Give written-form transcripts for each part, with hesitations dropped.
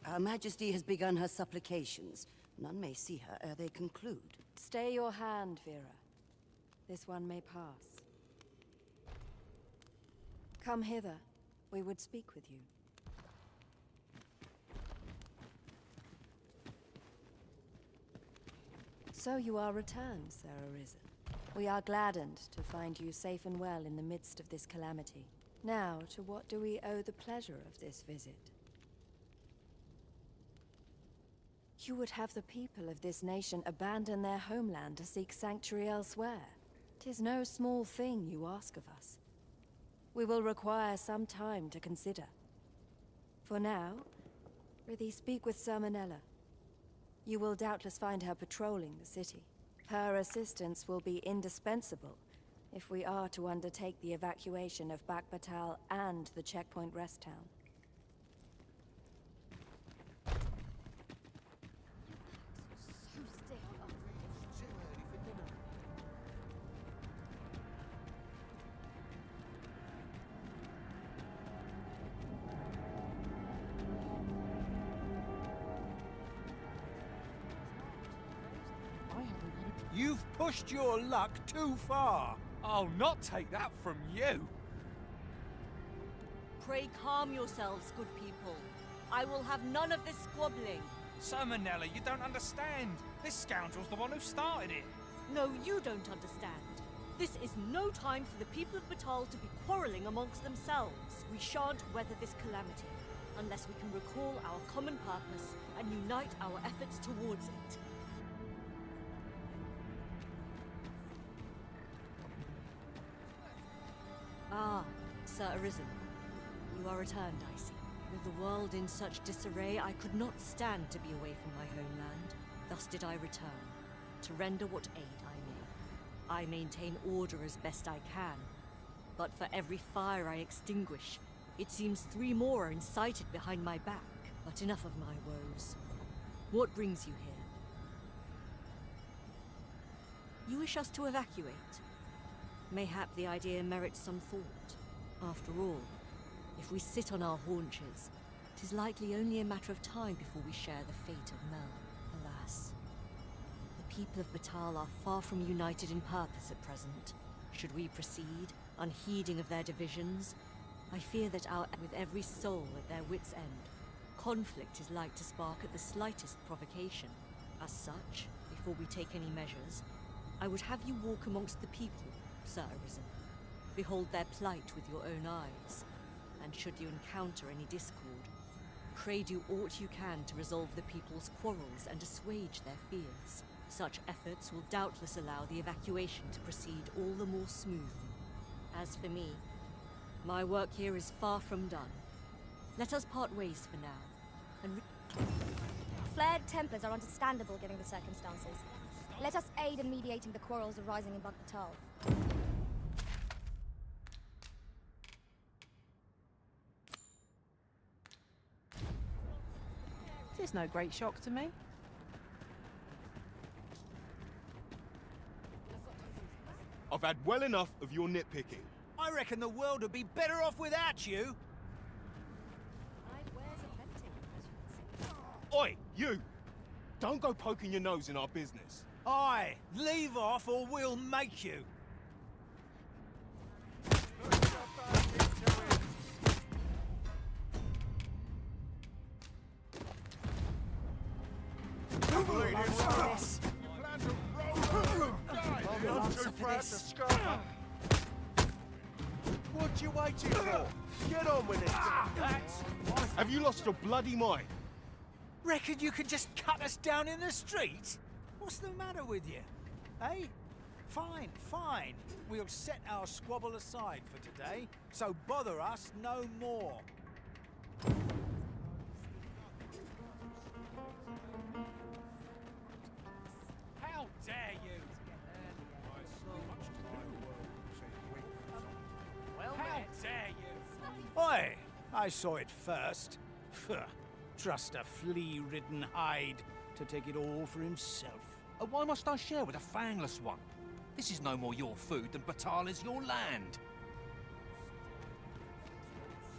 Her Majesty has begun her supplications. None may see her ere they conclude. Stay your hand, Vera. This one may pass. Come hither. We would speak with you. So you are returned, Sir Arisen. We are gladdened to find you safe and well in the midst of this calamity. Now, to what do we owe the pleasure of this visit? You would have the people of this nation abandon their homeland to seek sanctuary elsewhere. 'Tis no small thing you ask of us. We will require some time to consider. For now, prithee speak with Sermonella. You will doubtless find her patrolling the city. Her assistance will be indispensable if we are to undertake the evacuation of Bakhbatal and the checkpoint rest town. You've pushed your luck too far. I'll not take that from you. Pray calm yourselves, good people. I will have none of this squabbling. Sermonella, you don't understand. This scoundrel's the one who started it. No, you don't understand. This is no time for the people of Batal to be quarrelling amongst themselves. We shan't weather this calamity unless we can recall our common purpose and unite our efforts towards it. Ah, Sir Arisen. You are returned, I see. With the world in such disarray, I could not stand to be away from my homeland. Thus did I return, to render what aid I may. I maintain order as best I can. But for every fire I extinguish, it seems 3 more are incited behind my back. But enough of my woes. What brings you here? You wish us to evacuate? Mayhap the idea merits some thought. After all, if we sit on our haunches, 'tis likely only a matter of time before we share the fate of Mel. Alas, the people of Batal are far from united in purpose at present. Should we proceed, unheeding of their divisions, I fear that with every soul at their wits' end, conflict is like to spark at the slightest provocation. As such, before we take any measures, I would have you walk amongst the people, Sir Arisen. Behold their plight with your own eyes, and should you encounter any discord, pray do aught you can to resolve the people's quarrels and assuage their fears. Such efforts will doubtless allow the evacuation to proceed all the more smoothly. As for me, my work here is far from done. Let us part ways for now, and Flared tempers are understandable given the circumstances. Let us aid in mediating the quarrels arising in Bakhbatal. It's no great shock to me. I've had well enough of your nitpicking. I reckon the world would be better off without you. Oi, you! Don't go poking your nose in our business. Aye, leave off or we'll make you. What you waiting for? Get on with it! Have you lost your bloody mind? Reckon you can just cut us down in the street? What's the matter with you? Eh? Fine, fine. We'll set our squabble aside for today, so bother us no more. How dare you? How dare you? Oi! I saw it first. Trust a flea-ridden hide to take it all for himself. Why must I share with a fangless one? This is no more your food than Batal is your land.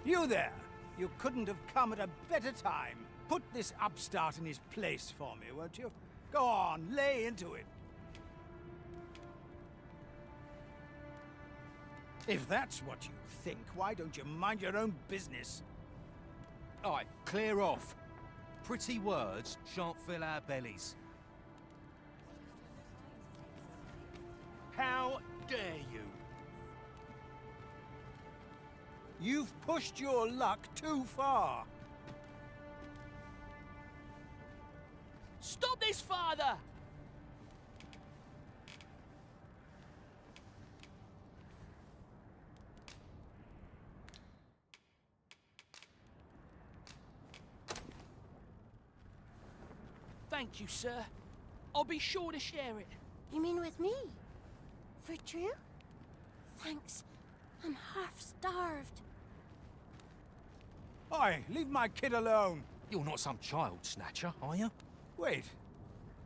You there! You couldn't have come at a better time. Put this upstart in his place for me, won't you? Go on, lay into it. If that's what you think, why don't you mind your own business? All right, clear off. Pretty words shan't fill our bellies. How dare you? You've pushed your luck too far. Stop this, father! Thank you, sir. I'll be sure to share it. You mean with me? For true? Thanks. I'm half starved. Oi, leave my kid alone. You're not some child snatcher, are you? Wait,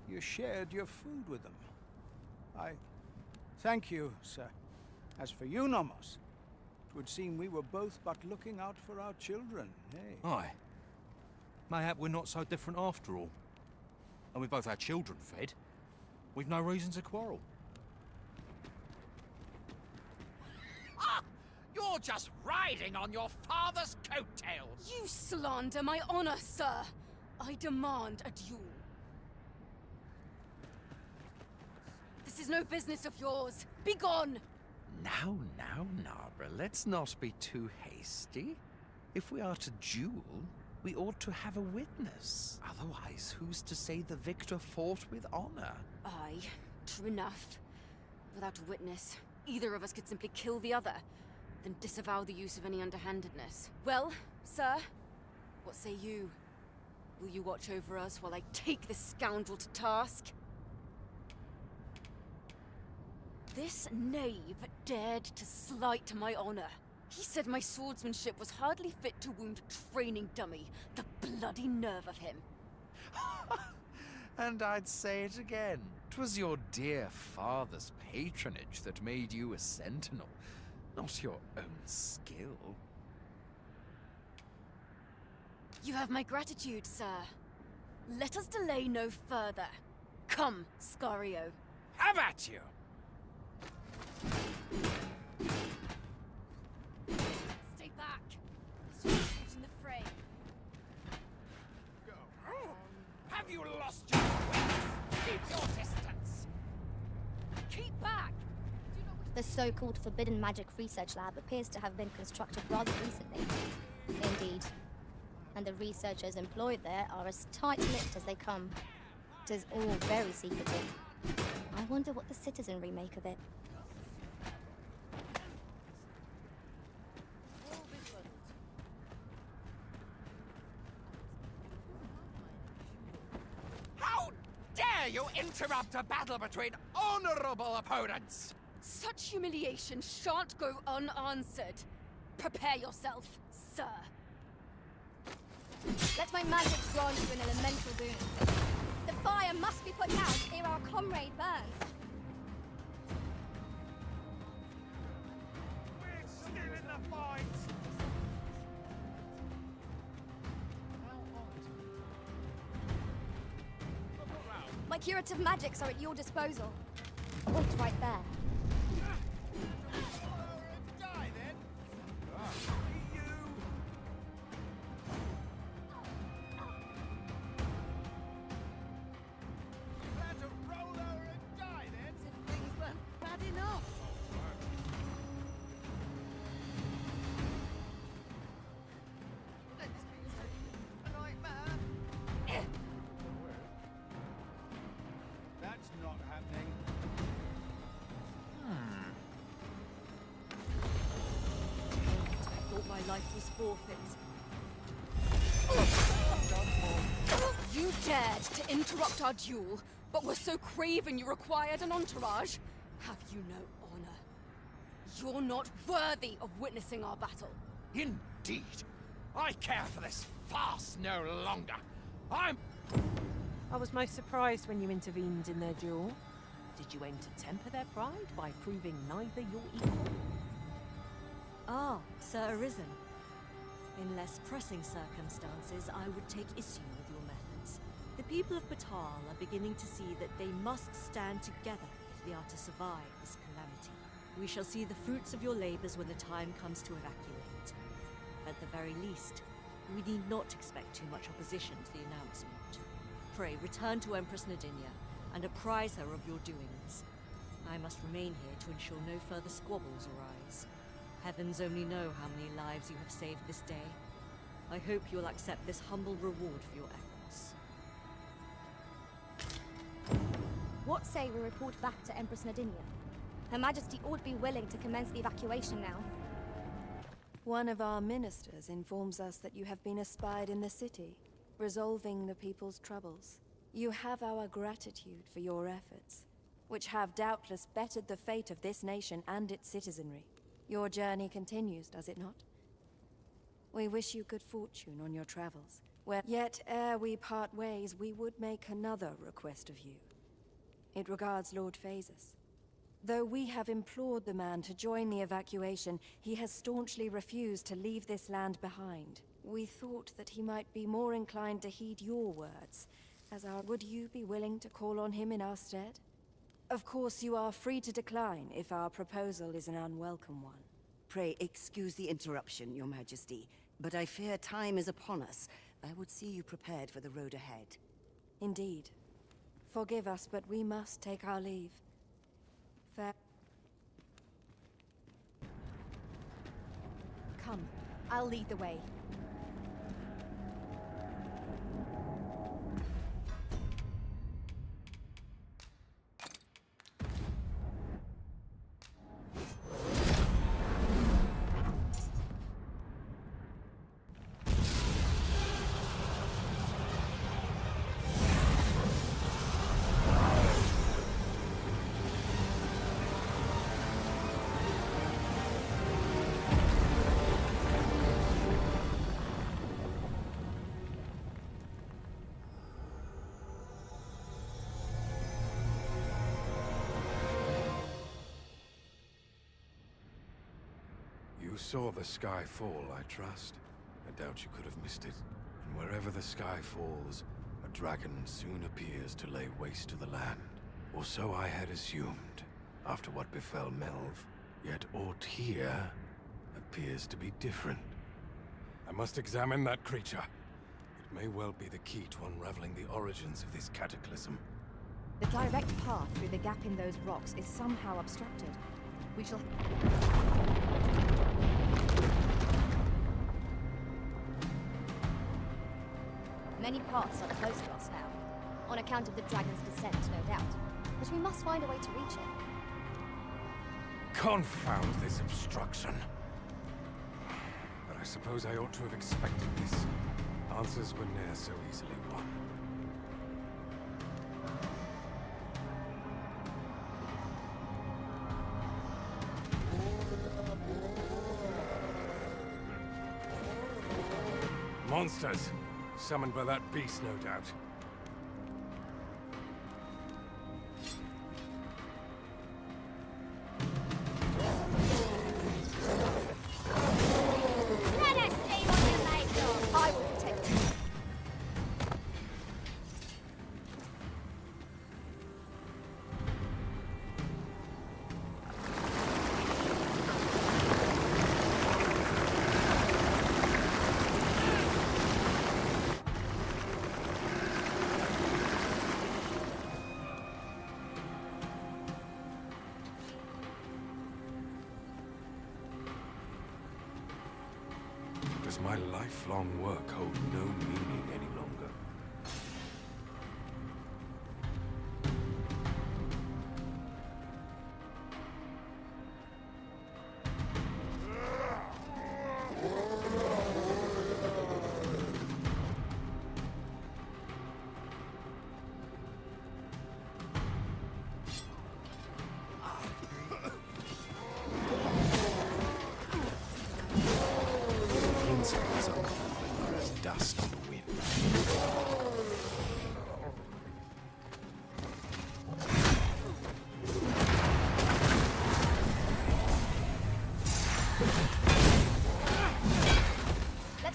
you shared your food with them. I thank you, sir. As for you, Nomos, it would seem we were both but looking out for our children, eh? Aye. Mayhap we're not so different after all. And we both had children fed. We've no reason to quarrel. You're just riding on your father's coattails. You slander my honor, sir. I demand a duel. This is no business of yours. Be gone! Now, Narborough, let's not be too hasty. If we are to duel, we ought to have a witness. Otherwise, who's to say the victor fought with honor? Aye, true enough. Without a witness, either of us could simply kill the other, then disavow the use of any underhandedness. Well, sir, what say you? Will you watch over us while I take this scoundrel to task? This knave dared to slight my honor. He said my swordsmanship was hardly fit to wound a training dummy. The bloody nerve of him. And I'd say it again. 'Twas your dear father's patronage that made you a sentinel, not your own skill. You have my gratitude, sir. Let us delay no further. Come, Scario. Have at you! Stay back. This is in the fray. Have you lost your wits? Keep your distance. Keep back! The so-called Forbidden Magic Research Lab appears to have been constructed rather recently. Indeed. And the researchers employed there are as tight-lipped as they come. It is all very secretive. I wonder what the citizenry make of it. How dare you interrupt a battle between honorable opponents? Such humiliation shan't go unanswered. Prepare yourself, sir. Let my magic grant you an elemental boon. The fire must be put out ere our comrade burns. We're still in the fight. My curative magics are at your disposal. Wait right there. Die then! Plan to roll over and die then? Things weren't bad enough. That's not happening. I thought my life was forfeit. You dared to interrupt our duel, but were so craven you required an entourage? Have you no honor? You're not worthy of witnessing our battle. Indeed. I care for this farce no longer. I'm... I was most surprised when you intervened in their duel. Did you aim to temper their pride by proving neither your equal? Ah, Sir Arisen. In less pressing circumstances, I would take issue with your methods. The people of Batal are beginning to see that they must stand together if they are to survive this calamity. We shall see the fruits of your labors when the time comes to evacuate. At the very least, we need not expect too much opposition to the announcement. Pray, return to Empress Nadinia and apprise her of your doings. I must remain here to ensure no further squabbles arise. Heavens only know how many lives you have saved this day. I hope you'll accept this humble reward for your efforts. What say we report back to Empress Nadinia? Her Majesty ought be willing to commence the evacuation now. One of our ministers informs us that you have been espied in the city, resolving the people's troubles. You have our gratitude for your efforts, which have doubtless bettered the fate of this nation and its citizenry. Your journey continues, does it not? We wish you good fortune on your travels. Yet ere we part ways, we would make another request of you. It regards Lord Phasus. Though we have implored the man to join the evacuation, he has staunchly refused to leave this land behind. We thought that he might be more inclined to heed your words, would you be willing to call on him in our stead? Of course, you are free to decline if our proposal is an unwelcome one. Pray excuse the interruption, Your Majesty, but I fear time is upon us. I would see you prepared for the road ahead. Indeed. Forgive us, but we must take our leave. Come, I'll lead the way. You saw the sky fall, I trust. I doubt you could have missed it. And wherever the sky falls, a dragon soon appears to lay waste to the land. Or so I had assumed, after what befell Melv. Yet aught here appears to be different. I must examine that creature. It may well be the key to unraveling the origins of this cataclysm. The direct path through the gap in those rocks is somehow obstructed. We shall... Many paths are closed to us now, on account of the dragon's descent, no doubt. But we must find a way to reach it. Confound this obstruction. But I suppose I ought to have expected this. Answers were ne'er so easily won. Monsters! Summoned by that beast, no doubt. Let us see what you make of! I will protect you. Does my lifelong work hold no meaning any longer? Dust on the wind.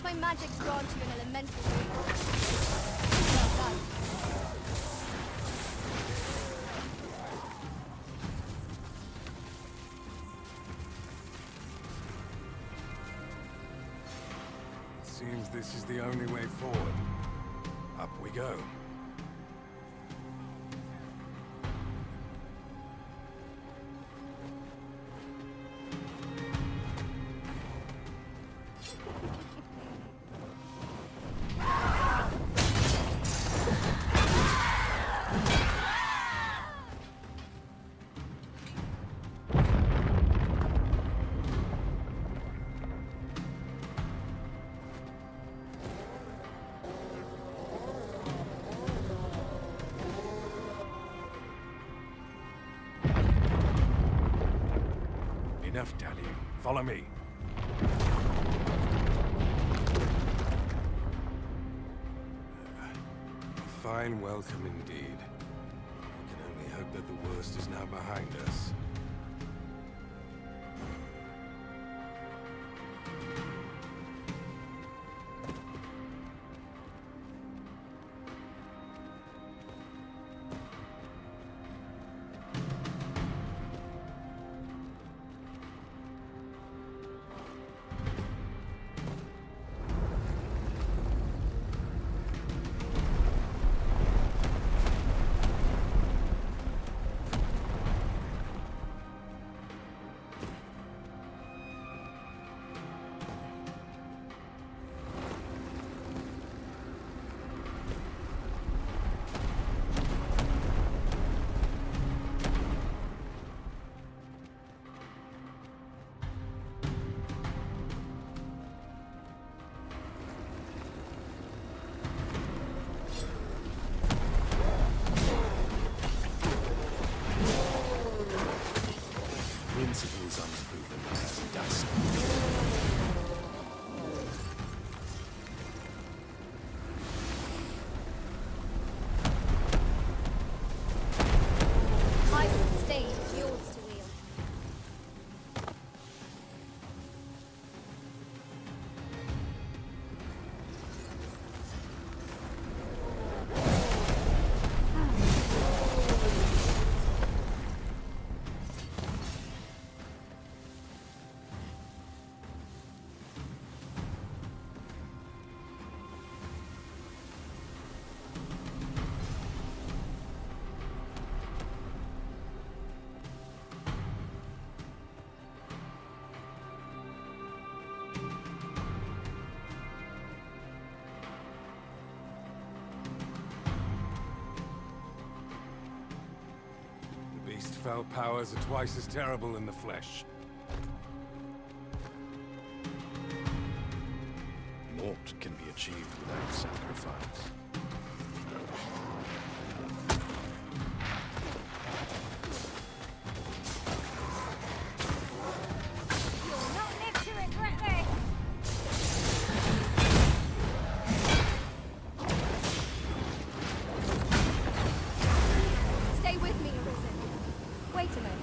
my magic's granted you an elemental weakness. Well done. Seems this is the only way forward. Up we go. Enough dallying. Follow me. A fine welcome indeed. We can only hope that the worst is now behind us. Principles unproven as dust. I sustain, yours to wield. The beast's fell powers are twice as terrible in the flesh. Naught can be achieved without sacrifice. You'll not live to regret this! Stay with me, Arisen. Wait a moment.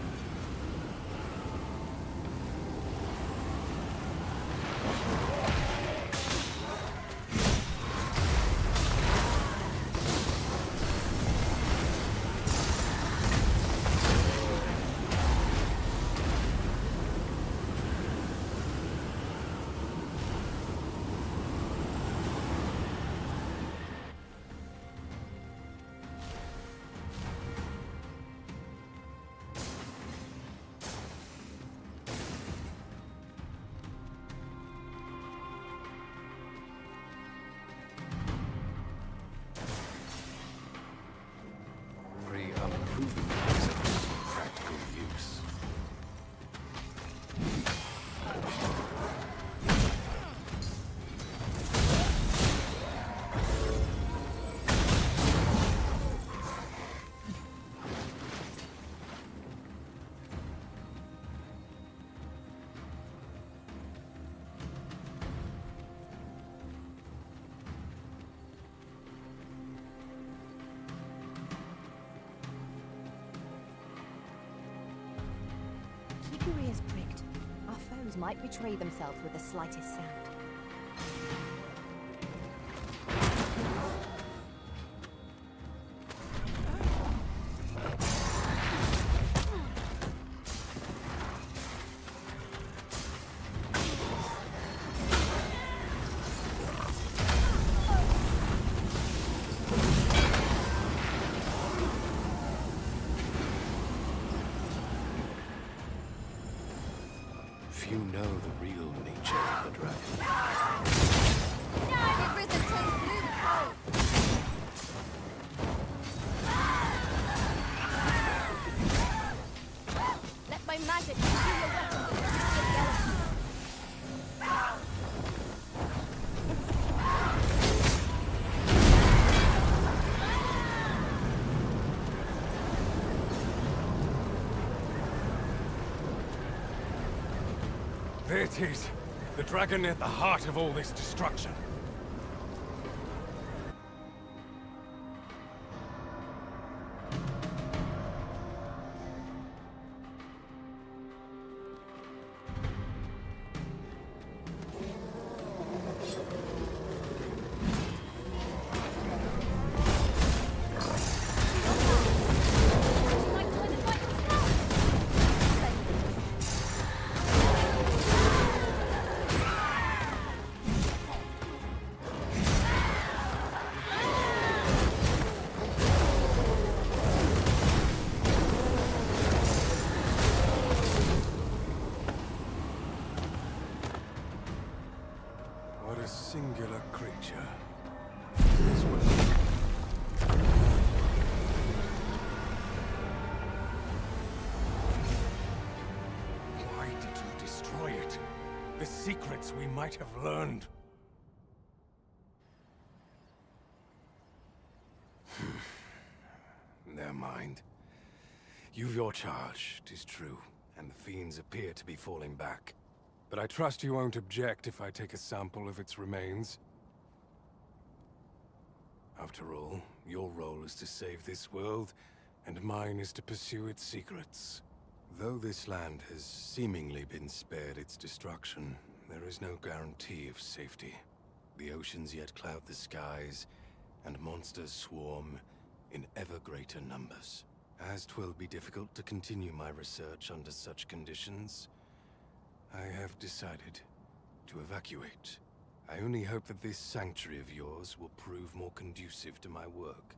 Very unproven concept in practical use. Keep your ears pricked. Our foes might betray themselves with the slightest sound. if you know the real nature of the dragon. It risen to his blue coat. Let my magic do your weapon with the skeleton. There it is. The dragon at the heart of all this destruction. What a singular creature. This Why did you destroy it? The secrets we might have learned. Never mind. You've your charge, 'tis true, and the fiends appear to be falling back. But I trust you won't object if I take a sample of its remains. After all, your role is to save this world, and mine is to pursue its secrets. Though this land has seemingly been spared its destruction, there is no guarantee of safety. The oceans yet cloud the skies, and monsters swarm in ever greater numbers. As 'twill be difficult to continue my research under such conditions, I have decided to evacuate. I only hope that this sanctuary of yours will prove more conducive to my work.